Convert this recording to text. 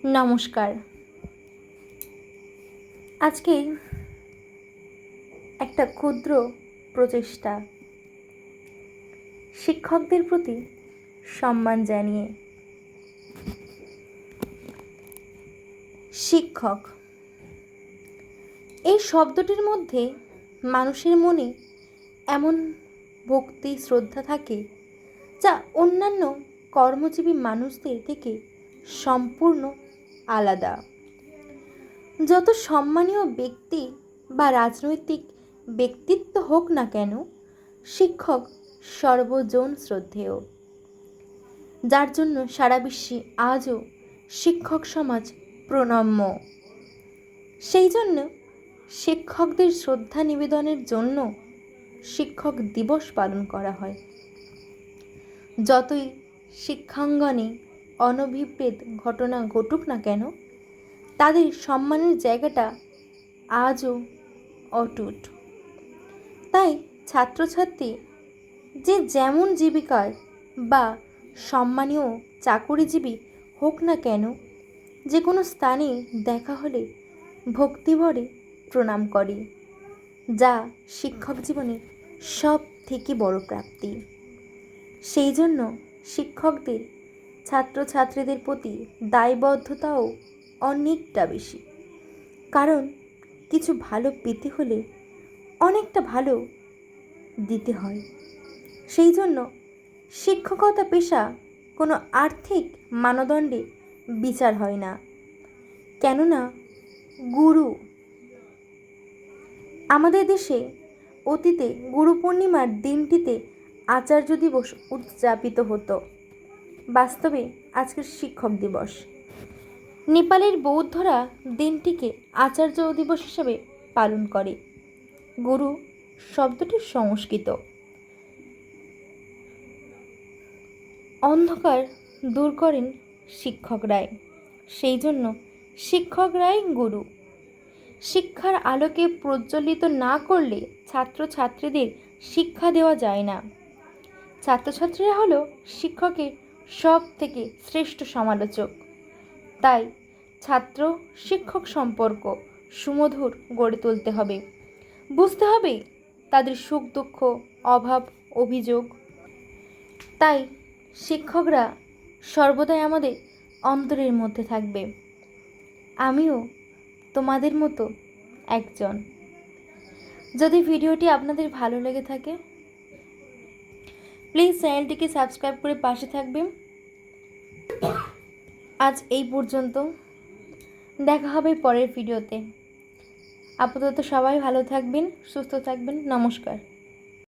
নমস্কার। আজকে একটা ক্ষুদ্র প্রচেষ্টা শিক্ষকদের প্রতি সম্মান জানিয়ে। শিক্ষক এই শব্দটির মধ্যে মানুষের মনে এমন ভক্তি শ্রদ্ধা থাকে যা অন্যান্য কর্মজীবী মানুষদের থেকে সম্পূর্ণ আলাদা। যত সম্মানীয় ব্যক্তি বা রাজনৈতিক ব্যক্তিত্ব হোক না কেন, শিক্ষক সর্বজন শ্রদ্ধেয়, যার জন্য সারা বিশ্বে আজও শিক্ষক সমাজ প্রণম্য। সেই জন্য শিক্ষকদের শ্রদ্ধা নিবেদনের জন্য শিক্ষক দিবস পালন করা হয়। যতই শিক্ষাঙ্গনে অনভিপ্রেত ঘটনা ঘটুক না কেন, তাদের সম্মানের জায়গাটা আজও অটুট। তাই ছাত্রছাত্রী যে যেমন জীবিকার বা সম্মানীয় চাকুরিজীবী হোক না কেন, যে কোনো স্থানে দেখা হলে ভক্তিভরে প্রণাম করে, যা শিক্ষক জীবনে সব থেকে বড় প্রাপ্তি। সেই জন্য শিক্ষকদের ছাত্রছাত্রীদের প্রতি দায়বদ্ধতাও অনেকটা বেশি। কারণ কিছু ভালো পেতে হলে অনেকটা ভালো দিতে হয়। সেই জন্য শিক্ষকতা পেশা কোনো আর্থিক মানদণ্ডে বিচার হয় না। কেননা গুরু, আমাদের দেশে অতীতে গুরু পূর্ণিমার দিনটিতে আচার্য দিবস উদযাপিত হতো। বাস্তবে আজকের শিক্ষক দিবস। নেপালের বৌদ্ধরা দিনটিকে আচার্য দিবস হিসেবে পালন করে। গুরু শব্দটি সংস্কৃত। অন্ধকার দূর করেন শিক্ষকরাই, সেই জন্য শিক্ষকরাই গুরু। শিক্ষার আলোকে প্রজ্বলিত না করলে ছাত্রছাত্রীদের শিক্ষা দেওয়া যায় না। ছাত্রছাত্রীরা হলো শিক্ষকের সব থেকে শ্রেষ্ঠ সমালোচক। তাই ছাত্র শিক্ষক সম্পর্ক সুমধুর গড়ে তুলতে হবে। বুঝতে হবে তাদের সুখ দুঃখ, অভাব অভিযোগ। তাই শিক্ষকরা সর্বদাই আমাদের অন্তরের মধ্যে থাকবে। আমিও তোমাদের মতো একজন। যদি ভিডিওটি আপনাদের ভালো লেগে থাকে, প্লিজ চ্যানেলটিকে সাবস্ক্রাইব করে পাশে থাকবেন। আজ এই পর্যন্ত, দেখা হবে পরের ভিডিওতে। আপাতত সবাই ভালো থাকবেন, সুস্থ থাকবেন। নমস্কার।